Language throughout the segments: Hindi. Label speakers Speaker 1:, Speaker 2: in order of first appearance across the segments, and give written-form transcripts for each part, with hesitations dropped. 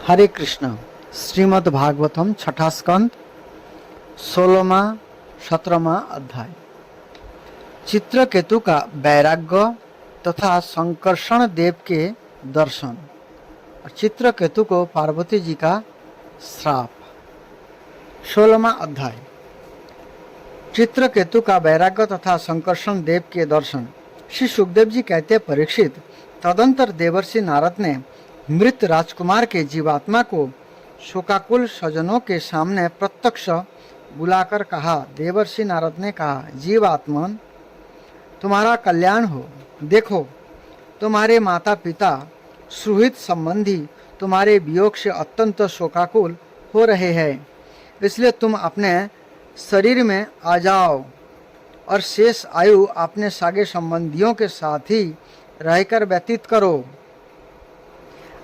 Speaker 1: हरे कृष्ण। श्रीमद् भागवतम छठा स्कंद 16वां 17वां अध्याय। चित्रकेतु का वैराग्य तथा संकर्षण देव के दर्शन और चित्रकेतु को पार्वती जी का श्राप। 16वां अध्याय। चित्रकेतु का वैराग्य तथा संकर्षण देव के दर्शन। श्री सुखदेव जी कहते, परीक्षित, तदंतर देवर्षि नारद ने मृत राजकुमार के जीवात्मा को शोकाकुल स्वजनों के सामने प्रत्यक्ष बुलाकर कहा। देवर्षि नारद ने कहा, जीवात्मन, तुम्हारा कल्याण हो। देखो, तुम्हारे माता पिता सुहृद संबंधी तुम्हारे वियोग से अत्यंत शोकाकुल हो रहे हैं, इसलिए तुम अपने शरीर में आ जाओ और शेष आयु अपने सागे संबंधियों के साथ ही रहकर व्यतीत करो।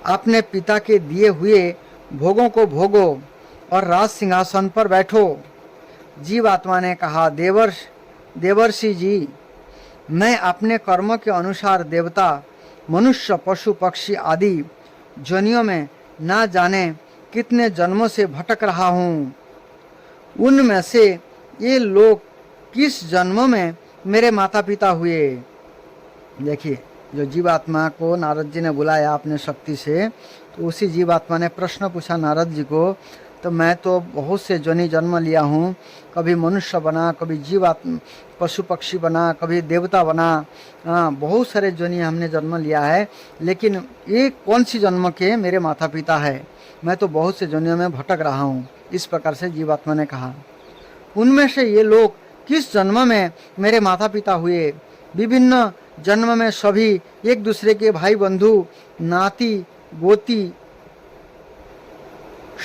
Speaker 1: अपने पिता के दिए हुए भोगों को भोगो और राज सिंहासन पर बैठो। जीवात्मा ने कहा, देवर्षि जी, मैं अपने कर्मों के अनुसार देवता, मनुष्य, पशु, पक्षी आदि जोनियों में ना जाने कितने जन्मों से भटक रहा हूँ। उनमें से ये लोग किस जन्मों में मेरे माता पिता हुए। देखिए, जो जीवात्मा को नारद जी ने बुलाया अपने शक्ति से, तो उसी जीवात्मा ने प्रश्न पूछा नारद जी को, तो मैं तो बहुत से जोनि जन्म लिया हूँ, कभी मनुष्य बना, कभी जीवात्मा पशु पक्षी बना, कभी देवता बना, बहुत सारे जोनि हमने जन्म लिया है, लेकिन ये कौन सी जन्म के मेरे माता पिता है, मैं तो बहुत से जोनियों में भटक रहा हूँ। इस प्रकार से जीवात्मा ने कहा, उनमें से ये लोग किस जन्म में मेरे माता पिता हुए। विभिन्न जन्म में सभी एक दूसरे के भाई बंधु, नाती गोती,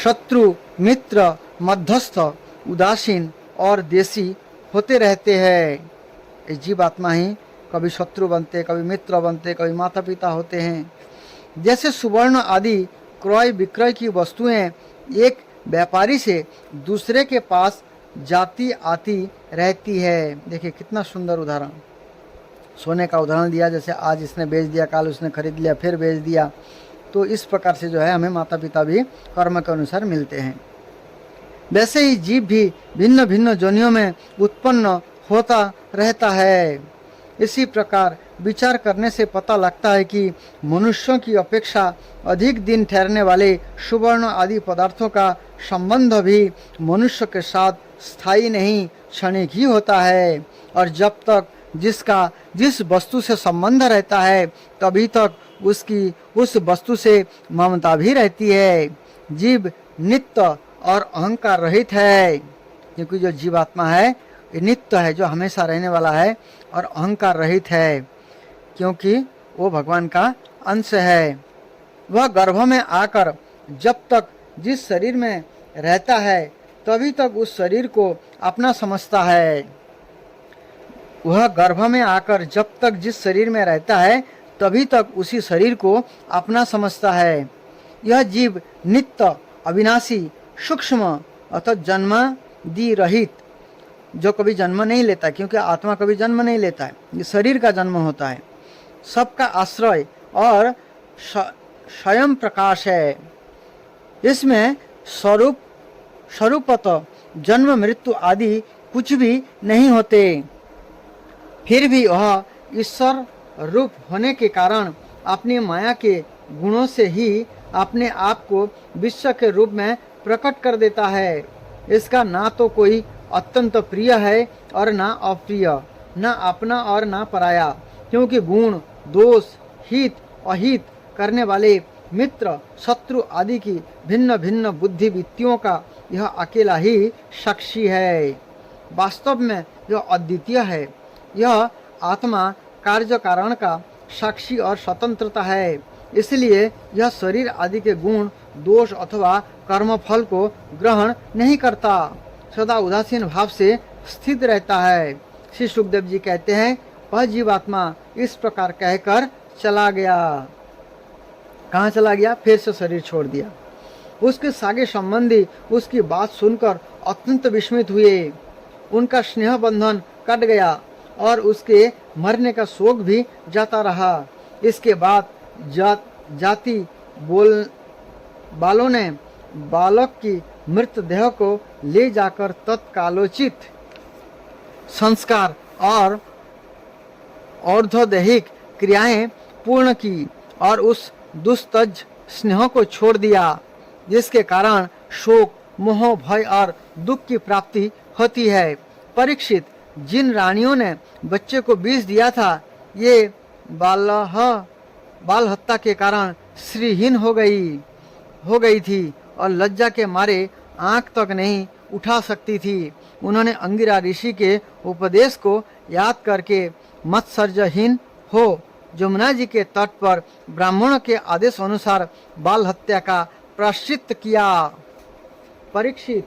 Speaker 1: शत्रु मित्र, मध्यस्थ, उदासीन और देशी होते रहते हैं। जीवात्मा ही कभी शत्रु बनते, कभी मित्र बनते, कभी माता पिता होते हैं। जैसे सुवर्ण आदि क्रय विक्रय की वस्तुएं एक व्यापारी से दूसरे के पास जाती आती रहती है। देखिए कितना सुंदर उदाहरण, सोने का उदाहरण दिया। जैसे आज इसने बेच दिया, कल उसने खरीद लिया, फिर बेच दिया। तो इस प्रकार से जो है हमें माता पिता भी कर्म के अनुसार मिलते हैं। वैसे ही जीव भी भिन्न भिन्न जोनियों में उत्पन्न होता रहता है। इसी प्रकार विचार करने से पता लगता है कि मनुष्यों की अपेक्षा अधिक दिन ठहरने वाले सुवर्ण आदि पदार्थों का संबंध भी मनुष्य के साथ स्थायी नहीं, क्षणिक ही होता है। और जब तक जिसका जिस वस्तु से संबंध रहता है, तभी तक उसकी उस वस्तु से ममता भी रहती है। जीव नित्य और अहंकार रहित है, क्योंकि जो जीवात्मा है ये नित्य है, जो हमेशा रहने वाला है, और अहंकार रहित है, क्योंकि वो भगवान का अंश है। वह गर्भ में आकर जब तक जिस शरीर में रहता है, तभी तक उस शरीर को अपना समझता है। वह गर्भ में आकर जब तक जिस शरीर में रहता है, तभी तक उसी शरीर को अपना समझता है। यह जीव नित्य, अविनाशी, सूक्ष्म अर्थात जन्मादि रहित, जो कभी जन्म नहीं लेता, क्योंकि आत्मा कभी जन्म नहीं लेता है, ये शरीर का जन्म होता है, सबका आश्रय और स्वयं प्रकाश है। इसमें स्वरूपतः जन्म मृत्यु आदि कुछ भी नहीं होते। फिर भी वह ईश्वर रूप होने के कारण अपनी माया के गुणों से ही अपने आप को विश्व के रूप में प्रकट कर देता है। इसका ना तो कोई अत्यंत प्रिय है और ना अप्रिय, ना अपना और ना पराया, क्योंकि गुण, दोष, हित अहित करने वाले मित्र, शत्रु आदि की भिन्न भिन्न बुद्धिवृत्तियों का यह अकेला ही साक्षी है। वास्तव में यह अद्वितीय है। यह आत्मा कार्य कारण का साक्षी और स्वतंत्रता है। इसलिए यह शरीर आदि के गुण, दोष अथवा कर्मफल को ग्रहण नहीं करता, सदा उदासीन भाव से स्थित रहता है। श्री सुखदेव जी कहते हैं, वह जीवात्मा इस प्रकार कहकर चला गया। कहाँ चला गया? फिर से शरीर छोड़ दिया। उसके सागे संबंधी उसकी बात सुनकर अत्यंत विस्मित हुए। उनका स्नेह बंधन कट गया और उसके मरने का शोक भी जाता रहा। इसके बाद जाति बालों ने बालक की मृतदेह को ले जाकर तत्कालोचित संस्कार और और्ध्वदैहिक क्रियाएं पूर्ण की और उस दुस्तज स्नेह को छोड़ दिया जिसके कारण शोक, मोह, भय और दुख की प्राप्ति होती है। परीक्षित, जिन रानियों ने बच्चे को बीज दिया था ये बाल हत्या के कारण श्रीहीन हो गई थी और लज्जा के मारे आंख तक नहीं उठा सकती थी। उन्होंने अंगिरा ऋषि के उपदेश को याद करके मत्सर्जहीन हो जमुना जी के तट पर ब्राह्मणों के आदेश अनुसार बाल हत्या का प्रायश्चित किया। परीक्षित,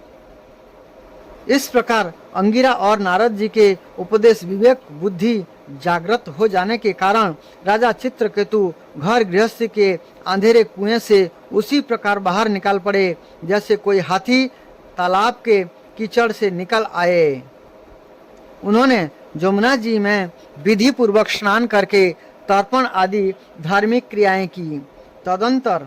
Speaker 1: इस प्रकार अंगिरा और नारद जी के उपदेश विवेक बुद्धि जागृत हो जाने के कारण राजा चित्रकेतु घर गृहस्थी के अंधेरे कुएं से उसी प्रकार बाहर निकाल पड़े जैसे कोई हाथी तालाब के कीचड़ से निकल आए। उन्होंने जमुना जी में विधि पूर्वक स्नान करके तर्पण आदि धार्मिक क्रियाएं की। तदंतर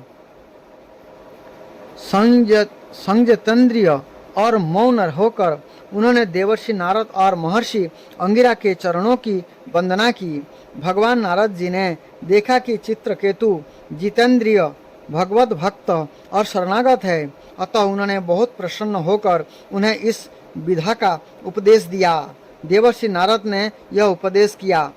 Speaker 1: संयतेंद्रिय और मौन होकर उन्होंने देवर्षि नारद और महर्षि अंगिरा के चरणों की वंदना की। भगवान नारद जी ने देखा कि चित्रकेतु जितेंद्रिय, भगवत भक्त और शरणागत है, अतः उन्होंने बहुत प्रसन्न होकर उन्हें इस विधा का उपदेश दिया। देवर्षि नारद ने यह उपदेश किया,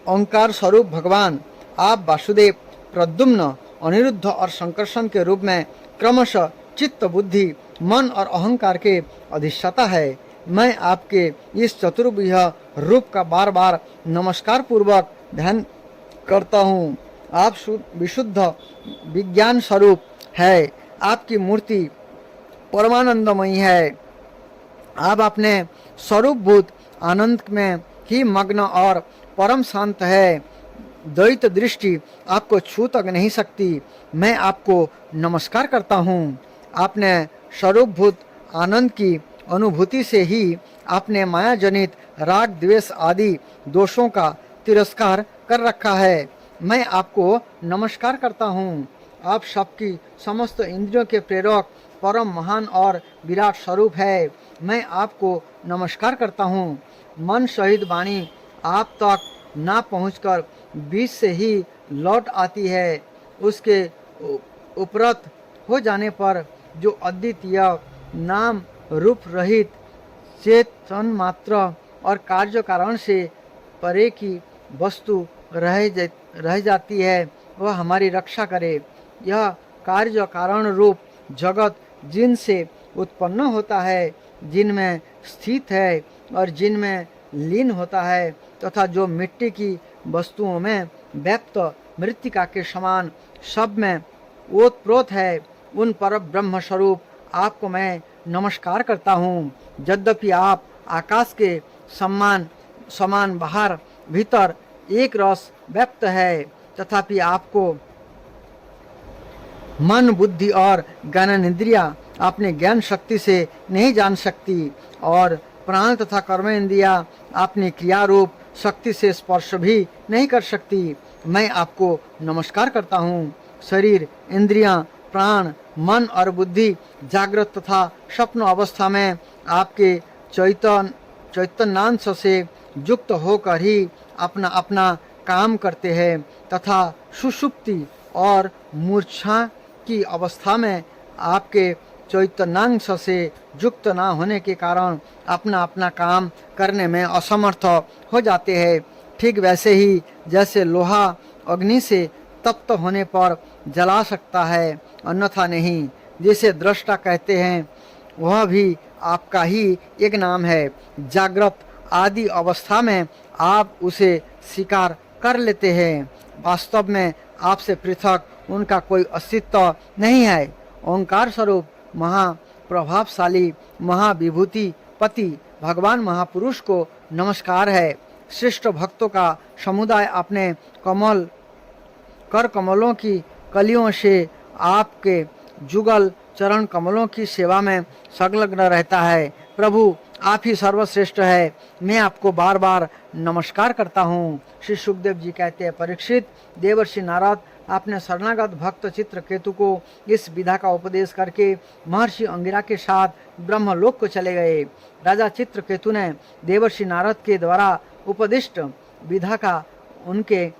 Speaker 1: ओंकार स्वरूप भगवान आप वासुदेव, प्रद्युम्न, अनिरुद्ध और संकर्षण के रूप में क्रमशः चित्त, बुद्धि, मन और अहंकार के अधिष्ठाता है। मैं आपके इस चतुर्भुज रूप का बार बार नमस्कार पूर्वक ध्यान करता हूँ। आप विशुद्ध विज्ञान स्वरूप है, आपकी मूर्ति परमानंदमयी है। आप अपने स्वरूपभूत आनंद में ही मग्न और परम शांत है। द्वैत दृष्टि आपको छू तक नहीं सकती। मैं आपको नमस्कार करता हूँ। आपने स्वरूपभूत आनंद की अनुभूति से ही आपने माया जनित राग, द्वेष आदि दोषों का तिरस्कार कर रखा है। मैं आपको नमस्कार करता हूँ। आप सबकी समस्त इंद्रियों के प्रेरक, परम महान और विराट स्वरूप है। मैं आपको नमस्कार करता हूँ। मन सहित वाणी आप तक ना पहुँचकर बीच से ही लौट आती है। उसके उपरत हो जाने पर जो अद्वितीय नाम रूप रहित चेतन मात्र और कार्य कारण से परे की वस्तु रह जाती है, वह हमारी रक्षा करे। यह कार्य कारण रूप जगत जिनसे उत्पन्न होता है, जिनमें स्थित है और जिनमें लीन होता है तथा जो मिट्टी की वस्तुओं में व्यक्त मृत्तिका के समान सब में ओतप्रोत है, उन पर ब्रह्म स्वरूप आपको मैं नमस्कार करता हूँ। यद्यपि आप आकाश के समान बाहर भीतर एक रस व्यक्त है, तथापि आपको मन, बुद्धि और ज्ञानेंद्रिया अपने ज्ञान शक्ति से नहीं जान सकती और प्राण तथा कर्मेंद्रिया अपनी क्रिया रूप शक्ति से स्पर्श भी नहीं कर सकती। मैं आपको नमस्कार करता हूँ। शरीर, इंद्रियां, प्राण, मन और बुद्धि जागृत तथा स्वप्न अवस्था में आपके चैतन्यांश से युक्त होकर ही अपना अपना काम करते हैं तथा सुषुप्ति और मूर्छा की अवस्था में आपके चैतन्यांश से युक्त न होने के कारण अपना अपना काम करने में असमर्थ हो जाते हैं। ठीक वैसे ही जैसे लोहा अग्नि से तप्त होने पर जला सकता है, अन्यथा नहीं। जिसे दृष्टा कहते हैं वह भी आपका ही एक नाम है। जागृत आदि अवस्था में आप उसे स्वीकार कर लेते हैं। वास्तव में आपसे पृथक उनका कोई अस्तित्व नहीं है। ओंकार स्वरूप महाप्रभावशाली महाविभूति पति भगवान महापुरुष को नमस्कार है। श्रेष्ठ भक्तों का समुदाय अपने कर कमलों की कलियों से आपके जुगल चरण कमलों की सेवा में संलग्न रहता है। प्रभु आप ही सर्वश्रेष्ठ है, मैं आपको बार बार नमस्कार करता हूँ। श्री सुखदेव जी कहते हैं, परीक्षित, देवर्षि नारद आपने शरणागत भक्त चित्रकेतु को इस विधा का उपदेश करके महर्षि अंगिरा के साथ ब्रह्मलोक को चले गए। राजा चित्रकेतु ने देवर्षि नारद के द्वारा उपदिष्ट विधा का उनके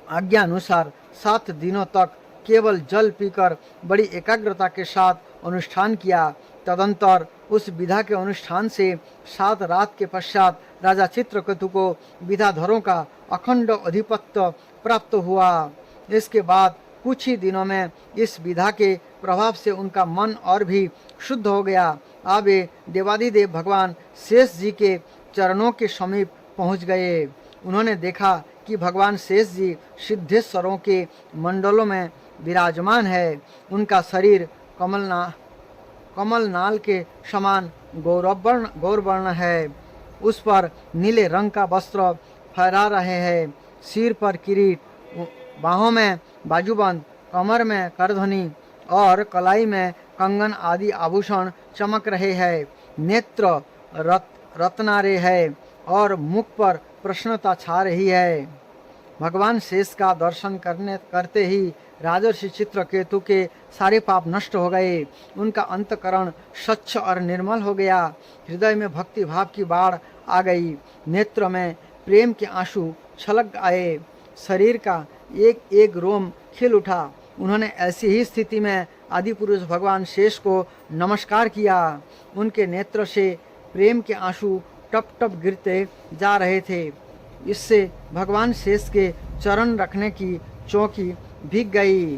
Speaker 1: आज्ञा अनुसार 7 दिनों तक केवल जल पीकर बड़ी एकाग्रता के साथ अनुष्ठान किया। तदंतर उस विधा के अनुष्ठान से 7 रात के पश्चात राजा चित्रकेतु को विधाधरों का अखंड अधिपत्य प्राप्त हुआ। इसके बाद कुछ ही दिनों में इस विधा के प्रभाव से उनका मन और भी शुद्ध हो गया। अब वे देवादिदेव भगवान शेष जी के चरणों के समीप पहुंच गए। उन्होंने देखा कि भगवान शेष जी सिद्धेश्वरों के मंडलों में विराजमान है। उनका शरीर कमल नाल के समान गौरवर्ण है। उस पर नीले रंग का वस्त्र फहरा रहे हैं। सिर पर किरीट, बाहों में बाजूबंद, कमर में करधनी और कलाई में कंगन आदि आभूषण चमक रहे हैं। नेत्र रत्नारे है और मुख पर प्रसन्नता छा रही है। भगवान शेष का दर्शन करते ही राजर्षि चित्रकेतु के सारे पाप नष्ट हो गए। उनका अंतकरण स्वच्छ और निर्मल हो गया। हृदय में भक्ति भाव की बाढ़ आ गई। नेत्र में प्रेम के आंसू छलक आए। शरीर का एक एक रोम खिल उठा। उन्होंने ऐसी ही स्थिति में आदि पुरुष भगवान शेष को नमस्कार किया। उनके नेत्र से प्रेम के आंसू टप टप गिरते जा रहे थे। इससे भगवान शेष के चरण रखने की चौकी भीग गई।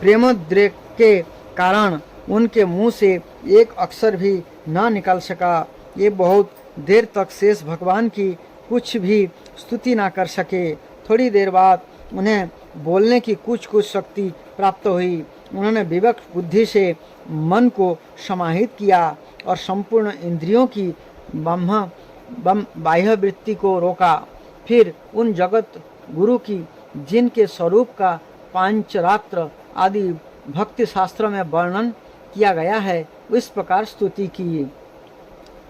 Speaker 1: प्रेमोद्रेक के कारण उनके मुंह से एक अक्षर भी न निकल सका। ये बहुत देर तक शेष भगवान की कुछ भी स्तुति ना कर सके। थोड़ी देर बाद उन्हें बोलने की कुछ शक्ति प्राप्त हुई। उन्होंने विवेक बुद्धि से मन को समाहित किया और संपूर्ण इंद्रियों की बाह्य वृत्ति को रोका। फिर उन जगत गुरु की जिनके स्वरूप का पांचरात्र आदि भक्ति शास्त्रों में वर्णन किया गया है, इस प्रकार स्तुति की।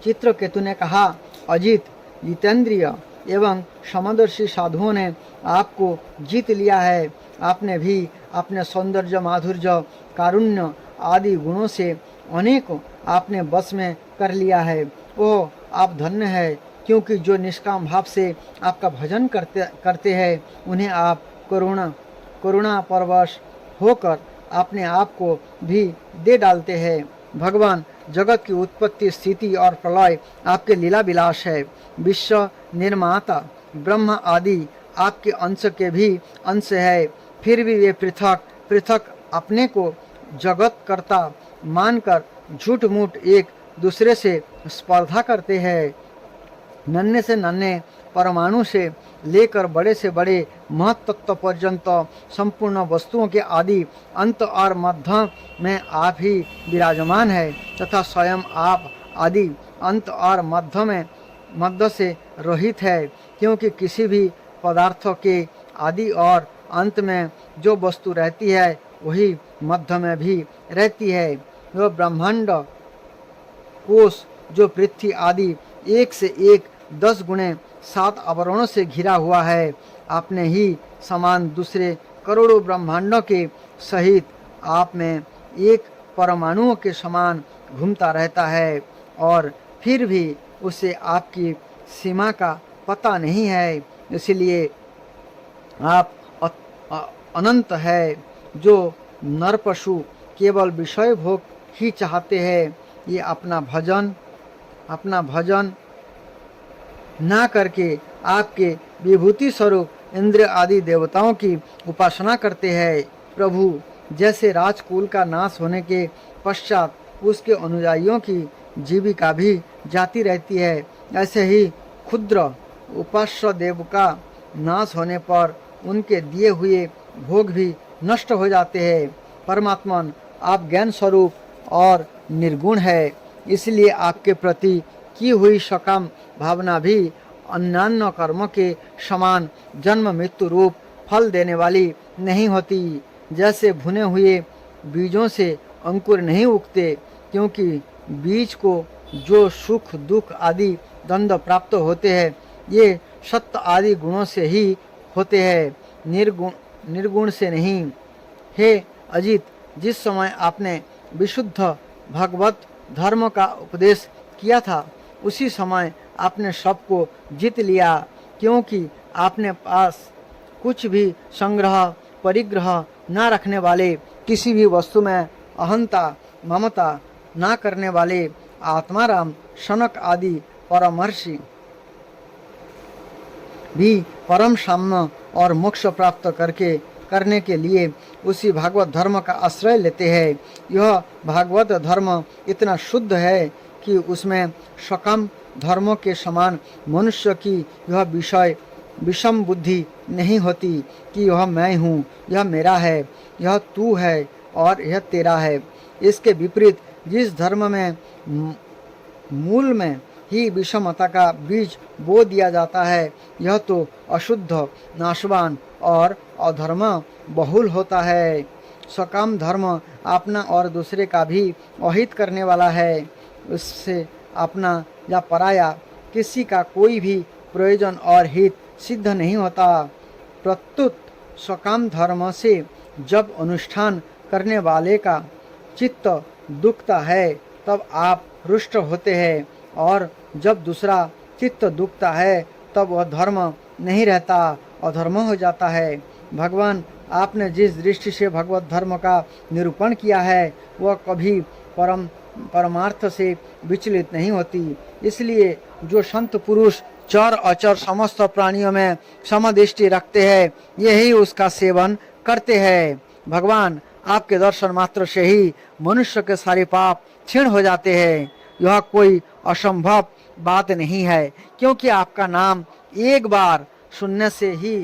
Speaker 1: चित्रकेतु ने कहा, अजित, जितेंद्रिय एवं समदर्शी साधुओं ने आपको जीत लिया है। आपने भी अपने सौंदर्य, माधुर्य, कारुण्य आदि गुणों से अनेक आपने बस में कर लिया है। ओह, आप धन्य है, क्योंकि जो निष्काम भाव से आपका भजन करते हैं उन्हें आप करुणा परवश होकर अपने आप को भी दे डालते हैं। भगवान, जगत की उत्पत्ति, स्थिति और प्रलय आपके लीला विलास है। विश्व निर्माता ब्रह्म आदि आपके अंश के भी अंश है। फिर भी वे पृथक पृथक अपने को जगत कर्ता मानकर झूठ मूठ एक दूसरे से स्पर्धा करते हैं। नन्हे से नन्हे परमाणु से लेकर बड़े से बड़े महत्तत्व पर्यंत संपूर्ण वस्तुओं के आदि अंत और मध्य में आप ही विराजमान है तथा स्वयं आप आदि अंत और मध्य से रहित है, क्योंकि किसी भी पदार्थ के आदि और अंत में जो वस्तु रहती है वही मध्य में भी रहती है। वह ब्रह्मांड कोश जो पृथ्वी आदि एक से एक 10 गुणे 7 आवरणों से घिरा हुआ है, आपने ही समान दूसरे करोड़ों ब्रह्मांडों के सहित आप में एक परमाणुओं के समान घूमता रहता है, और फिर भी उसे आपकी सीमा का पता नहीं है। इसलिए आप अनंत है। जो नर पशु केवल विषय भोग ही चाहते हैं, ये अपना भजन ना करके आपके विभूति स्वरूप इंद्र आदि देवताओं की उपासना करते हैं। प्रभु, जैसे राजकुल का नाश होने के पश्चात उसके अनुयायियों की जीविका भी जाती रहती है, ऐसे ही क्षुद्र उपास्य देव का नाश होने पर उनके दिए हुए भोग भी नष्ट हो जाते हैं। परमात्मन, आप ज्ञान स्वरूप और निर्गुण है, इसलिए आपके प्रति की हुई सकाम भावना भी अन्यान्य कर्मों के समान जन्म मृत्यु रूप फल देने वाली नहीं होती। जैसे भुने हुए बीजों से अंकुर नहीं उगते, क्योंकि बीज को जो सुख दुख आदि द्वंद्व प्राप्त होते हैं ये सत्य आदि गुणों से ही होते हैं, निर्गुण से नहीं। हे अजित, जिस समय आपने विशुद्ध भगवत धर्म का उपदेश किया था उसी समय आपने सबको जीत लिया, क्योंकि आपने पास कुछ भी संग्रह परिग्रह न रखने वाले, किसी भी वस्तु में अहंता ममता न करने वाले आत्माराम शनक आदि परमर्षि भी परम साम्य और मोक्ष प्राप्त करने के लिए उसी भागवत धर्म का आश्रय लेते हैं। यह भागवत धर्म इतना शुद्ध है कि उसमें सकम धर्मों के समान मनुष्य की यह विषम बुद्धि नहीं होती कि यह मैं हूँ, यह मेरा है, यह तू है और यह तेरा है। इसके विपरीत जिस धर्म में मूल में ही विषमता का बीज बो दिया जाता है यह तो अशुद्ध, नाशवान और अधर्म बहुल होता है। सकाम धर्म अपना और दूसरे का भी अहित करने वाला है। उससे अपना या पराया किसी का कोई भी प्रयोजन और हित सिद्ध नहीं होता। प्रत्युत सकाम धर्म से जब अनुष्ठान करने वाले का चित्त दुखता है तब आप रुष्ट होते हैं, और जब दूसरा चित्त दुखता है तब वह धर्म नहीं रहता, अधर्म हो जाता है। भगवान, आपने जिस दृष्टि से भगवत धर्म का निरूपण किया है वह कभी परमार्थ से विचलित नहीं होती। इसलिए जो संत पुरुष चर अचर समस्त प्राणियों में समदृष्टि रखते हैं यही उसका सेवन करते हैं। भगवान, आपके दर्शन मात्र से ही मनुष्य के सारे पाप क्षीण हो जाते हैं। यह कोई असंभव बात नहीं है, क्योंकि आपका नाम एक बार सुनने से ही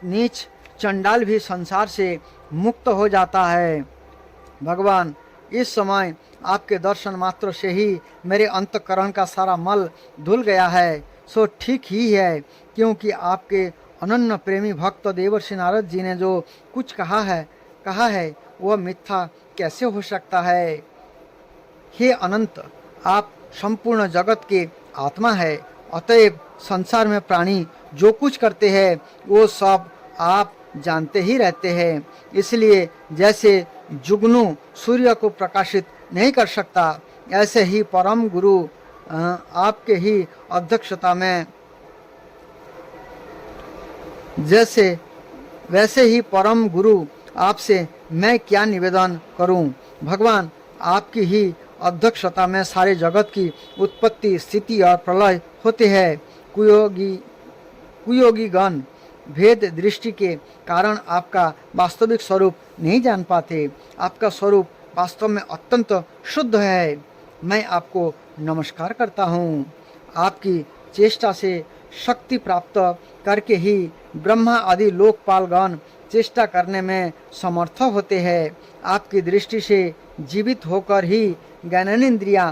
Speaker 1: नीच चंडाल भी संसार से मुक्त हो जाता है। भगवान, इस समय आपके दर्शन मात्र से ही मेरे अंतःकरण का सारा मल धुल गया है, सो ठीक ही है, क्योंकि आपके अनन्य प्रेमी भक्त देवर्षि नारद जी ने जो कुछ कहा है वह मिथ्या कैसे हो सकता है। हे अनंत, आप संपूर्ण जगत के आत्मा है, अतएव संसार में प्राणी जो कुछ करते हैं वो सब आप जानते ही रहते हैं। इसलिए जैसे जुगनू सूर्य को प्रकाशित नहीं कर सकता, ऐसे ही परम गुरु आपके ही अध्यक्षता में वैसे ही परम गुरु आपसे मैं क्या निवेदन करूं। भगवान, आपकी ही अध्यक्षता में सारे जगत की उत्पत्ति स्थिति और प्रलय होते हैं। कुयोगी गण भेद दृष्टि के कारण आपका वास्तविक स्वरूप नहीं जान पाते। आपका स्वरूप वास्तव में अत्यंत शुद्ध है। मैं आपको नमस्कार करता हूँ। आपकी चेष्टा से शक्ति प्राप्त करके ही ब्रह्मा आदि लोकपालगण चेष्टा करने में समर्थ होते हैं। आपकी दृष्टि से जीवित होकर ही ज्ञानेन्द्रियां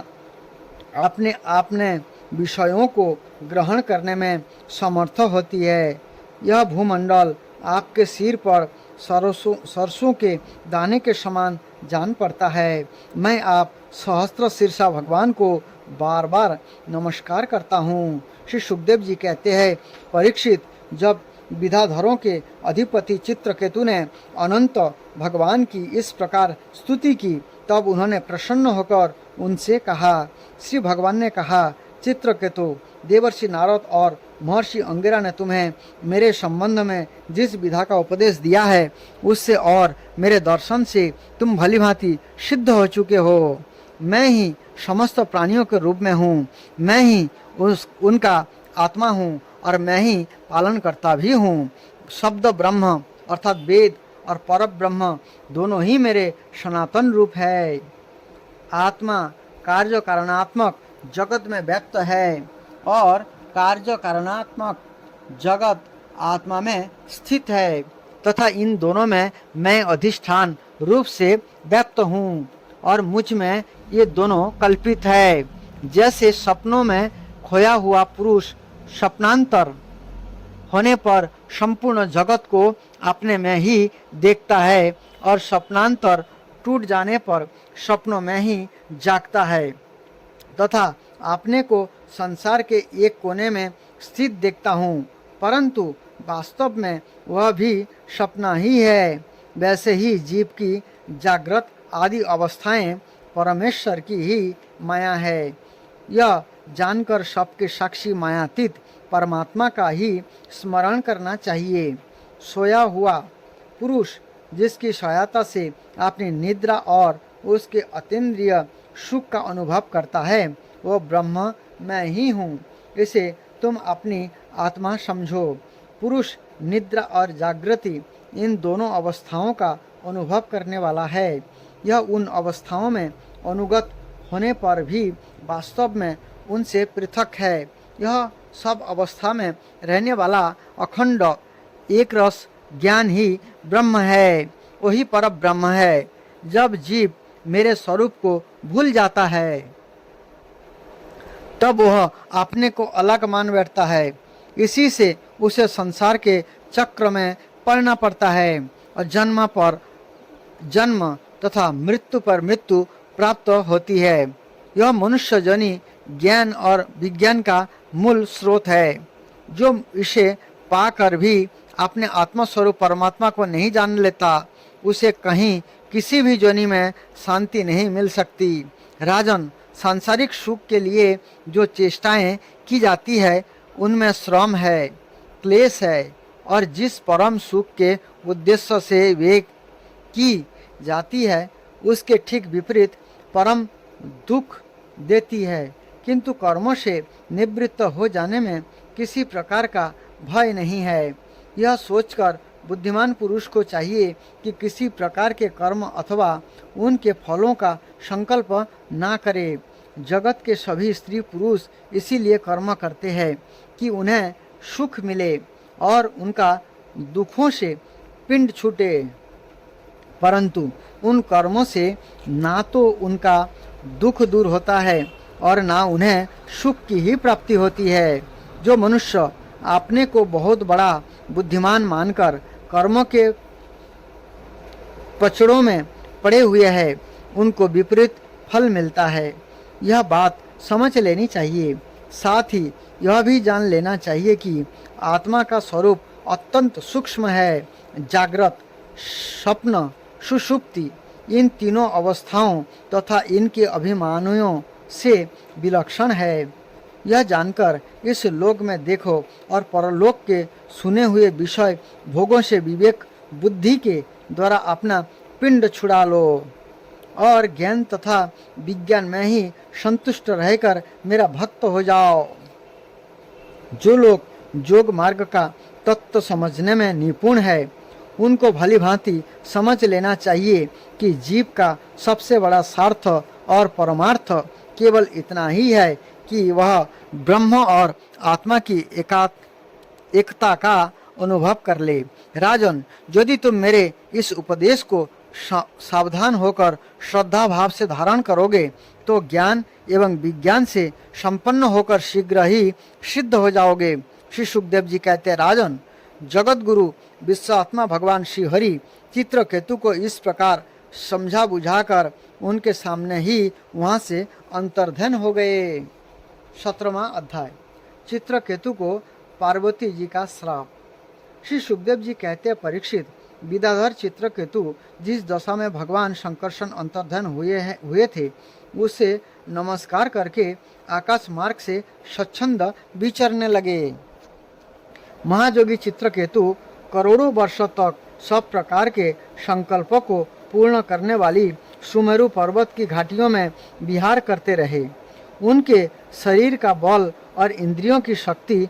Speaker 1: अपने विषयों को ग्रहण करने में समर्थ होती है। यह भूमंडल आपके सिर पर सरसों के दाने के समान जान पड़ता है। मैं आप सहस्त्र शीर्षा भगवान को बार बार नमस्कार करता हूँ। श्री सुखदेव जी कहते हैं, परीक्षित, जब विधाधरों के अधिपति चित्रकेतु ने अनंत भगवान की इस प्रकार स्तुति की तब उन्होंने प्रसन्न होकर उनसे कहा। श्री भगवान ने कहा, चित्रकेतु, देवर्षि नारद और महर्षि अंगिरा ने तुम्हें मेरे संबंध में जिस विधा का उपदेश दिया है उससे और मेरे दर्शन से तुम भलीभांति सिद्ध हो चुके हो। मैं ही समस्त प्राणियों के रूप में हूँ, मैं ही उनका आत्मा हूँ और मैं ही पालन करता भी हूँ। शब्द ब्रह्म अर्थात वेद और पर ब्रह्म दोनों ही मेरे सनातन रूप है। आत्मा कार्य कारणात्मक जगत में व्यक्त है और कार्य कारणात्मक जगत आत्मा में स्थित है, तथा इन दोनों में मैं अधिष्ठान रूप से व्यक्त हूँ और मुझ में ये दोनों कल्पित है। जैसे सपनों में खोया हुआ पुरुष स्वप्नांतर होने पर संपूर्ण जगत को अपने में ही देखता है और स्वप्नांतर टूट जाने पर सपनों में ही जागता है तथा अपने को संसार के एक कोने में स्थित देखता हूँ, परंतु वास्तव में वह भी सपना ही है। वैसे ही जीव की जागृत आदि अवस्थाएं परमेश्वर की ही माया है। यह जानकर सबके साक्षी मायातीत परमात्मा का ही स्मरण करना चाहिए। सोया हुआ पुरुष जिसकी सहायता से अपनी निद्रा और उसके अतीन्द्रिय सुख का अनुभव करता है, वो ब्रह्म मैं ही हूँ, इसे तुम अपनी आत्मा समझो। पुरुष निद्रा और जागृति इन दोनों अवस्थाओं का अनुभव करने वाला है। यह उन अवस्थाओं में अनुगत होने पर भी वास्तव में उनसे पृथक है। यह सब अवस्था में रहने वाला अखंड एक रस ज्ञान ही ब्रह्म है, वही पर ब्रह्म है। जब जीव मेरे स्वरूप को भूल जाता है तब वह अपने को अलग मान बैठता है। इसी से उसे संसार के चक्र में पड़ना पड़ता है और जन्म पर जन्म तथा मृत्यु पर मृत्यु प्राप्त होती है। यह मनुष्य जनी ज्ञान और विज्ञान का मूल स्रोत है। जो इसे पाकर भी अपने आत्मस्वरूप परमात्मा को नहीं जान लेता, उसे कहीं किसी भी जोनि में शांति नहीं मिल सकती। राजन, सांसारिक सुख के लिए जो चेष्टाएं की जाती है उनमें श्रम है, क्लेश है, और जिस परम सुख के उद्देश्य से वे की जाती है उसके ठीक विपरीत परम दुख देती है। किंतु कर्मों से निवृत्त हो जाने में किसी प्रकार का भय नहीं है। यह सोचकर बुद्धिमान पुरुष को चाहिए कि किसी प्रकार के कर्म अथवा उनके फलों का संकल्प ना करे। जगत के सभी स्त्री पुरुष इसीलिए कर्म करते हैं कि उन्हें सुख मिले और उनका दुखों से पिंड छूटे, परंतु उन कर्मों से ना तो उनका दुख दूर होता है और ना उन्हें सुख की ही प्राप्ति होती है। जो मनुष्य अपने को बहुत बड़ा बुद्धिमान मानकर कर्मों के पचड़ों में पड़े हुए हैं, उनको विपरीत फल मिलता है। यह बात समझ लेनी चाहिए। साथ ही यह भी जान लेना चाहिए कि आत्मा का स्वरूप अत्यंत सूक्ष्म है। जागृत, स्वप्न, सुषुप्ति इन तीनों अवस्थाओं तथा इनके अभिमानियों से विलक्षण है। यह जानकर इस लोक में देखो और परलोक के सुने हुए विषय भोगों से विवेक बुद्धि के द्वारा अपना पिंड छुड़ा लो और ज्ञान तथा विज्ञान में ही संतुष्ट रहकर मेरा भक्त हो जाओ। जो लोग योग मार्ग का तत्व समझने में निपुण है, उनको भली भांति समझ लेना चाहिए कि जीव का सबसे बड़ा स्वार्थ और परमार्थ केवल इतना ही है कि वह ब्रह्म और आत्मा की एकता का अनुभव कर ले। राजन, यदि तुम मेरे इस उपदेश को सावधान होकर श्रद्धा भाव से धारण करोगे तो ज्ञान एवं विज्ञान से संपन्न होकर शीघ्र ही सिद्ध हो जाओगे। श्री सुखदेव जी कहते हैं, राजन, जगत गुरु विश्वात्मा भगवान श्री हरि चित्रकेतु को इस प्रकार समझा बुझाकर उनके सामने ही वहां से अंतर्धान हो गए। 17वां अध्याय, चित्रकेतु को पार्वती जी का श्राप। श्री सुखदेव जी कहते हैं, परीक्षित, विद्याधर चित्रकेतु जिस दशा में भगवान शंकरशन अंतर्धान हुए थे, उसे नमस्कार करके आकाश मार्ग से स्वच्छंद विचरने लगे। महायोगी चित्रकेतु करोड़ों वर्षों तक सब प्रकार के संकल्पों को पूर्ण करने वाली सुमेरु पर्वत की घाटियों में विहार करते रहे। उनके शरीर का बल और इंद्रियों की शक्ति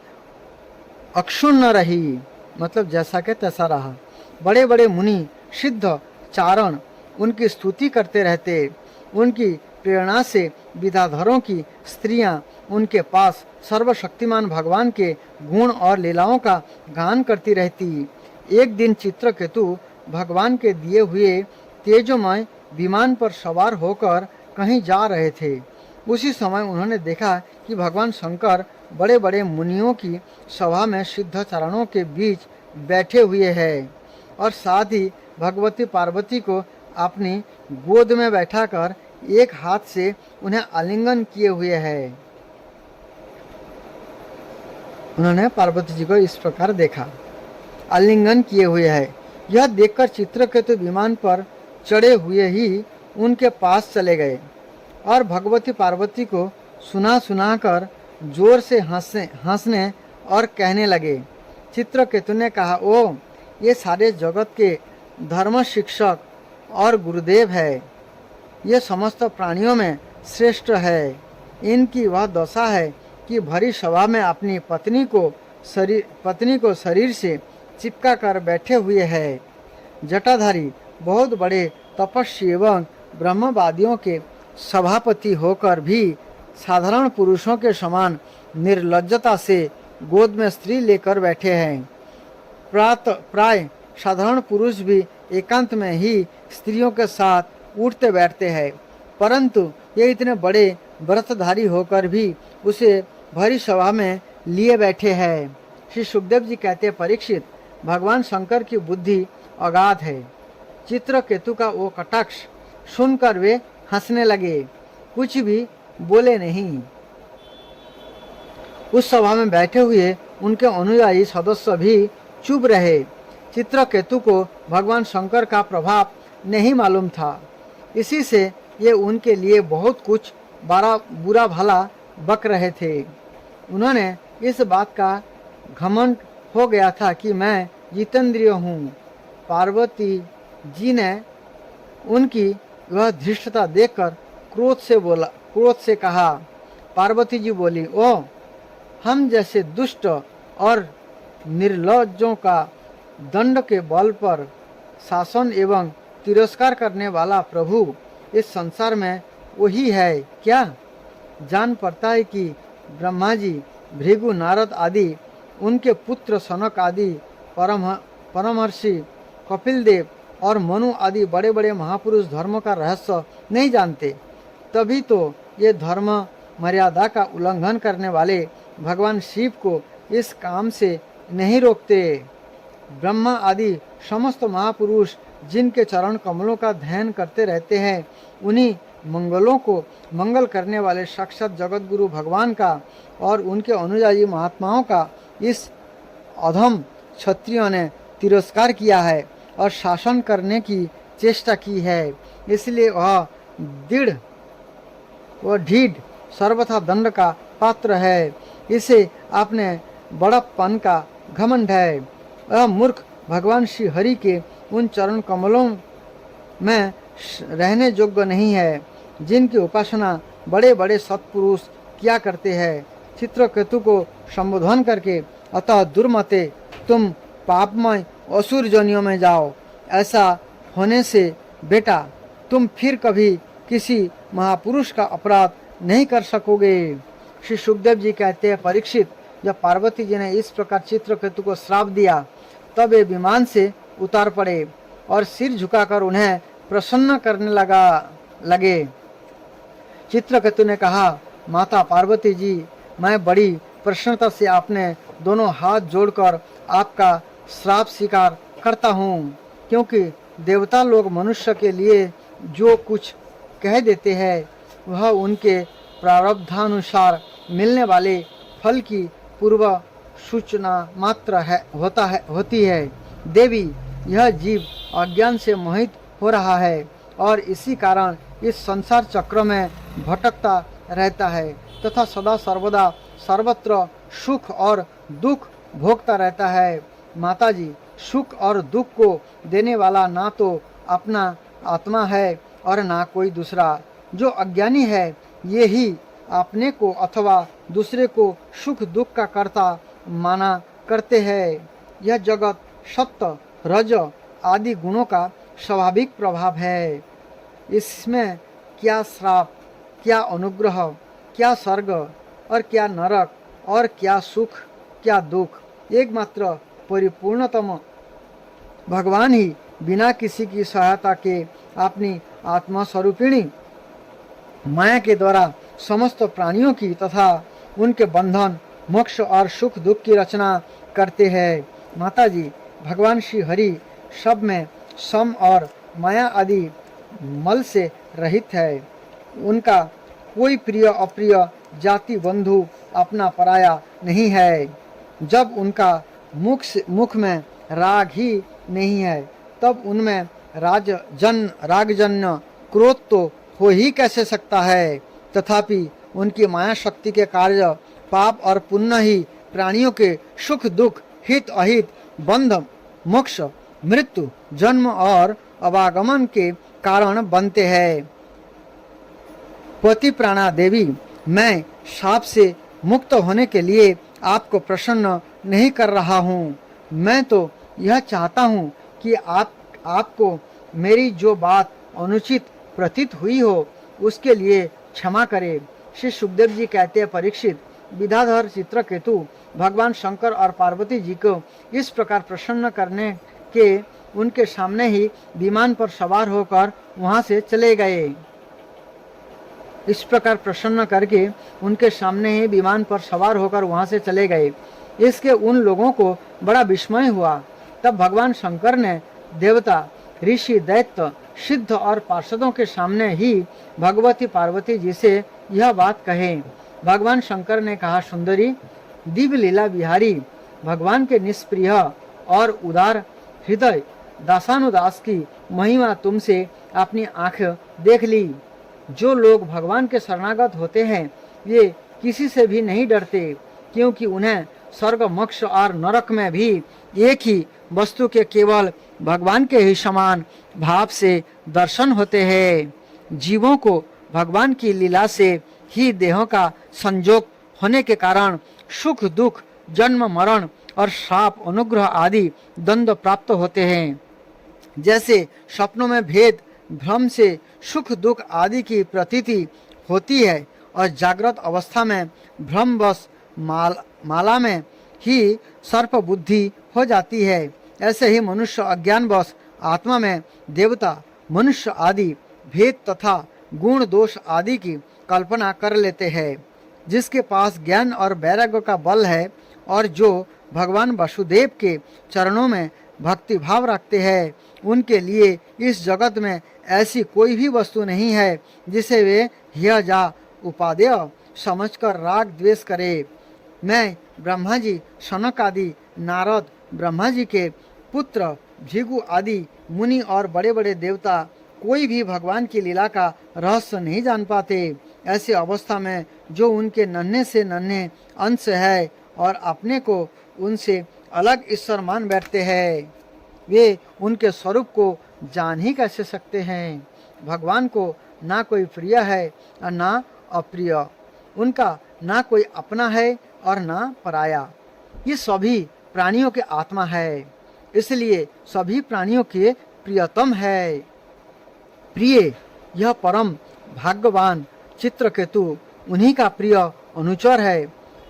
Speaker 1: अक्षुण्ण रही, मतलब जैसा के तैसा रहा। बड़े बड़े मुनि, सिद्ध, चारण उनकी स्तुति करते रहते। उनकी प्रेरणा से विद्याधरों की स्त्रियां उनके पास सर्वशक्तिमान भगवान के गुण और लीलाओं का गान करती रहती। एक दिन चित्रकेतु भगवान के दिए हुए तेजोमय विमान पर सवार होकर कहीं जा रहे थे। उसी समय उन्होंने देखा कि भगवान शंकर बड़े बड़े मुनियों की सभा में सिद्धाचारणों के बीच बैठे हुए हैं। और साथ ही भगवती पार्वती को अपनी गोद में बैठाकर एक हाथ से उन्हें आलिंगन किए हुए है। उन्होंने पार्वती जी को इस प्रकार देखा, आलिंगन किए हुए है। यह देखकर चित्रकेतु विमान पर चढ़े हुए ही उनके पास चले गए और भगवती पार्वती को सुना सुनाकर जोर से हंसने और कहने लगे। चित्रकेतु ने कहा, ओ ये सारे जगत के धर्म शिक्षक और गुरुदेव है, ये समस्त प्राणियों में श्रेष्ठ है। इनकी वह दशा है कि भरी सभा में अपनी पत्नी को शरीर से चिपका कर बैठे हुए है। जटाधारी बहुत बड़े तपस्वी एवं ब्रह्मवादियों के सभापति होकर भी साधारण पुरुषों के समान निर्लज्जता से गोद में स्त्री लेकर बैठे हैं। प्राय साधारण पुरुष भी एकांत में ही स्त्रियों के साथ उठते बैठते हैं, परंतु ये इतने बड़े व्रतधारी होकर भी उसे भरी सभा में लिए बैठे हैं। श्री सुखदेव जी कहते हैं, परीक्षित, भगवान शंकर की बुद्धि अगाध है। चित्रकेतु का वो कटाक्ष सुनकर वे हंसने लगे, कुछ भी बोले नहीं। उस सभा में बैठे हुए उनके अनुयायी सदस्य भी चुप रहे। चित्रकेतु को भगवान शंकर का प्रभाव नहीं मालूम था, इसी से ये उनके लिए बहुत कुछ बुरा भला बक रहे थे। उन्होंने इस बात का घमंड हो गया था कि मैं जितेंद्रिय हूँ। पार्वती जी ने उनकी वह धृष्टता देखकर क्रोध से कहा। पार्वती जी बोली, ओ हम जैसे दुष्ट और निर्लज्जों का दंड के बल पर शासन एवं तिरस्कार करने वाला प्रभु इस संसार में वही है क्या? जान पड़ता है कि ब्रह्मा जी, भृगु, नारद आदि, उनके पुत्र सनक आदि, परमहर्षि कपिल देव और मनु आदि बड़े बड़े महापुरुष धर्म का रहस्य नहीं जानते, तभी तो ये धर्म मर्यादा का उल्लंघन करने वाले भगवान शिव को इस काम से नहीं रोकते। ब्रह्मा आदि समस्त महापुरुष जिनके चरण कमलों का ध्यान करते रहते हैं, उन्हीं मंगलों को मंगल करने वाले साक्षात जगत गुरु भगवान का और उनके अनुयायी महात्माओं का इस अधम क्षत्रियों ने तिरस्कार किया है और शासन करने की चेष्टा की है। इसलिए वह ढीठ सर्वथा दंड का पात्र है। इसे अपने बड़प्पन का घमंड है। वह मूर्ख भगवान श्री हरि के उन चरण कमलों में रहने योग्य नहीं है, जिनकी उपासना बड़े बड़े सत्पुरुष किया करते हैं। चित्रकेतु को संबोधन करके, अतः दुर्मते, तुम पापमय असुर जोनियों में जाओ। ऐसा होने से बेटा तुम फिर कभी किसी महापुरुष का अपराध नहीं कर सकोगे। श्री सुखदेव जी कहते हैं, परीक्षित, जब पार्वती जी ने इस प्रकार चित्रकेतु को श्राप दिया, तब वे विमान से उतार पड़े और सिर झुकाकर उन्हें प्रसन्न करने लगे। चित्रकेतु ने कहा, माता पार्वती जी, मैं बड़ी प्रसन्नता से अपने दोनों हाथ जोड़कर आपका श्राप स्वीकार करता हूँ, क्योंकि देवता लोग मनुष्य के लिए जो कुछ कह देते हैं वह उनके प्रारब्धानुसार मिलने वाले फल की पूर्व सूचना मात्र होती है। देवी, यह जीव अज्ञान से मोहित हो रहा है और इसी कारण इस संसार चक्र में भटकता रहता है तथा सदा सर्वदा सर्वत्र सुख और दुख भोगता रहता है। माताजी, सुख और दुख को देने वाला ना तो अपना आत्मा है और ना कोई दूसरा। जो अज्ञानी है ये ही अपने को अथवा दूसरे को सुख दुख का कर्ता माना करते हैं। यह जगत सत्य, रज आदि गुणों का स्वाभाविक प्रभाव है। इसमें क्या श्राप, क्या अनुग्रह, क्या स्वर्ग और क्या नरक और क्या सुख, क्या दुख, एकमात्र परिपूर्णतम भगवान ही बिना किसी की सहायता के अपनी आत्मा स्वरूपिणी माया के द्वारा समस्त प्राणियों की तथा उनके बंधन, मोक्ष और सुख दुख की रचना करते हैं। माताजी, भगवान श्री हरि सब में सम और माया आदि मल से रहित है। उनका कोई प्रिय अप्रिय, जाति बंधु, अपना पराया नहीं है। जब उनका मुख में राग ही नहीं है, तब उनमें रागजन्य क्रोध तो हो ही कैसे सकता है। तथापि उनकी माया शक्ति के कार्य पाप और पुण्य ही प्राणियों के सुख दुख, हित अहित, बंध मोक्ष, मृत्यु, जन्म और अवागमन के कारण बनते हैं। पति प्राणा देवी, मैं शाप से मुक्त होने के लिए आपको प्रसन्न नहीं कर रहा हूँ। मैं तो यह चाहता हूँ कि आपको मेरी जो बात अनुचित प्रतीत हुई हो उसके लिए क्षमा करे। श्री सुखदेव जी कहते हैं, परीक्षित, विद्याधर चित्रकेतु भगवान शंकर और पार्वती जी को इस प्रकार प्रसन्न करने के उनके सामने ही विमान पर सवार होकर वहां से चले गए। इस प्रकार प्रसन्न करके उनके सामने ही विमान पर सवार होकर वहां से चले गए। इसके उन लोगों को बड़ा विस्मय हुआ। तब भगवान शंकर ने देवता, ऋषि, दैत्य, सिद्ध और पार्षदों के सामने ही भगवती पार्वती जी से यह बात कहे। भगवान शंकर ने कहा, सुंदरी, दिव्य लीला बिहारी भगवान के निष्प्रिय और उदार हृदय दासानुदास की महिमा तुमसे अपनी आंख देख ली। जो लोग भगवान के शरणागत होते हैं वे किसी से भी नहीं डरते, क्योंकि उन्हें स्वर्ग, मोक्ष और नरक में भी एक ही वस्तु के केवल भगवान के ही समान भाव से दर्शन होते हैं। जीवों को भगवान की लीला से ही देहों का संयोग होने के कारण सुख दुख, जन्म मरण और श्राप, अनुग्रह आदि द्वंद्व प्राप्त होते हैं। जैसे सपनों में भेद भ्रम से सुख दुख आदि की प्रतीति होती है और जागृत अवस्था में भ्रमवश माला में ही सर्प बुद्धि हो जाती है, ऐसे ही मनुष्य अज्ञानवश आत्मा में देवता, मनुष्य आदि भेद तथा गुण दोष आदि की कल्पना कर लेते हैं। जिसके पास ज्ञान और वैराग्य का बल है और जो भगवान वासुदेव के चरणों में भक्ति भाव रखते हैं, उनके लिए इस जगत में ऐसी कोई भी वस्तु नहीं है जिसे वे हिया जा उपादेय समझकर राग द्वेष करे। मैं ब्रह्मा जी, सनक आदि, नारद, ब्रह्मा जी के पुत्र भृगु आदि मुनि और बड़े बड़े देवता कोई भी भगवान की लीला का रहस्य नहीं जान पाते। ऐसी अवस्था में जो उनके नन्हे से नन्हे अंश है और अपने को उनसे अलग ईश्वर मान बैठते हैं, वे उनके स्वरूप को जान ही कैसे सकते हैं। भगवान को ना कोई प्रिय है और ना अप्रिय, उनका ना कोई अपना है और ना पराया। ये सभी प्राणियों के आत्मा है, इसलिए सभी प्राणियों के प्रियतम है। प्रिय यह परम भाग्यवान चित्रकेतु उन्हीं का प्रिय अनुचर है,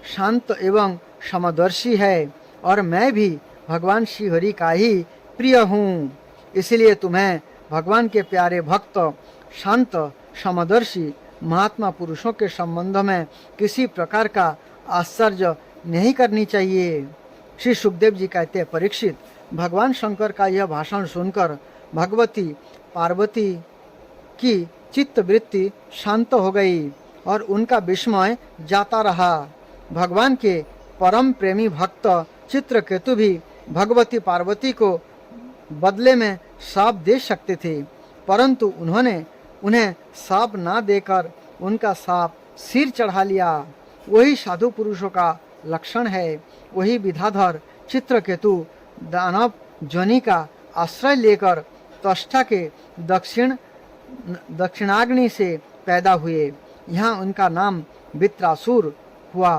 Speaker 1: शांत एवं समदर्शी है और मैं भी भगवान श्री हरि का ही प्रिय हूँ। इसलिए तुम्हें भगवान के प्यारे भक्त, शांत, समदर्शी महात्मा पुरुषों के संबंध में किसी प्रकार का आश्चर्य नहीं करनी चाहिए। श्री सुखदेव जी कहते हैं, परीक्षित, भगवान शंकर का यह भाषण सुनकर भगवती पार्वती की चित्तवृत्ति शांत हो गई और उनका विस्मय जाता रहा। भगवान के परम प्रेमी भक्त चित्रकेतु भी भगवती पार्वती को बदले में शाप दे सकते थे, परंतु उन्होंने उन्हें शाप ना देकर उनका शाप सिर चढ़ा लिया। वही साधु पुरुषों का लक्षण है। वही विद्याधर चित्रकेतु दानव जोनि का आश्रय लेकर त्वष्टा के दक्षिणाग्नि से पैदा हुए। यहाँ उनका नाम वित्रासुर हुआ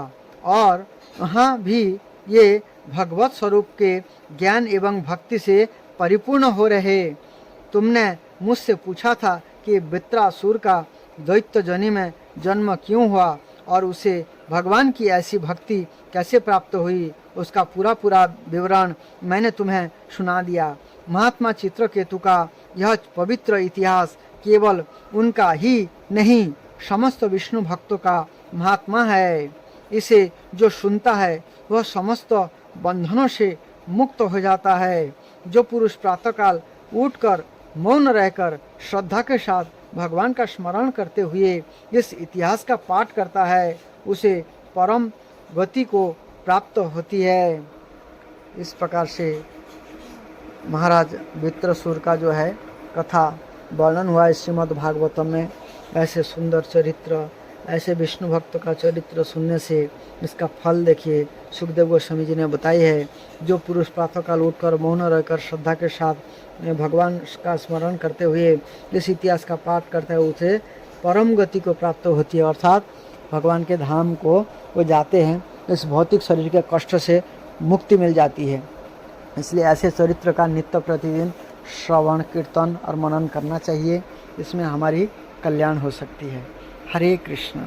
Speaker 1: और वहाँ भी ये भगवत स्वरूप के ज्ञान एवं भक्ति से परिपूर्ण हो रहे। तुमने मुझसे पूछा था कि वित्रासुर का दैत्य जोनि में जन्म क्यों हुआ और उसे भगवान की ऐसी भक्ति कैसे प्राप्त हुई। उसका पूरा विवरण मैंने तुम्हें सुना दिया। महात्मा चित्रकेतु का यह पवित्र इतिहास केवल उनका ही नहीं, समस्त विष्णु भक्तों का महात्मा है। इसे जो सुनता है वह समस्त बंधनों से मुक्त हो जाता है। जो पुरुष प्रातःकाल उठकर मौन रहकर श्रद्धा के साथ भगवान का स्मरण करते हुए इस इतिहास का पाठ करता है, उसे परम गति को प्राप्त होती है। इस प्रकार से महाराज वृत्रासुर का जो है कथा वर्णन हुआ है श्रीमद् भागवतम में। ऐसे सुंदर चरित्र, ऐसे विष्णु भक्त का चरित्र सुनने से इसका फल देखिए सुखदेव गोस्वामी जी ने बताई है। जो पुरुष प्रातःकाल उठकर मौन रहकर श्रद्धा के साथ भगवान का स्मरण करते हुए इस इतिहास का पाठ करता है, उसे परम गति को प्राप्त होती है, अर्थात भगवान के धाम को वो जाते हैं, इस भौतिक शरीर के कष्ट से मुक्ति मिल जाती है। इसलिए ऐसे चरित्र का नित्य प्रतिदिन श्रवण कीर्तन और मनन करना चाहिए, इसमें हमारी कल्याण हो सकती है। हरे कृष्ण।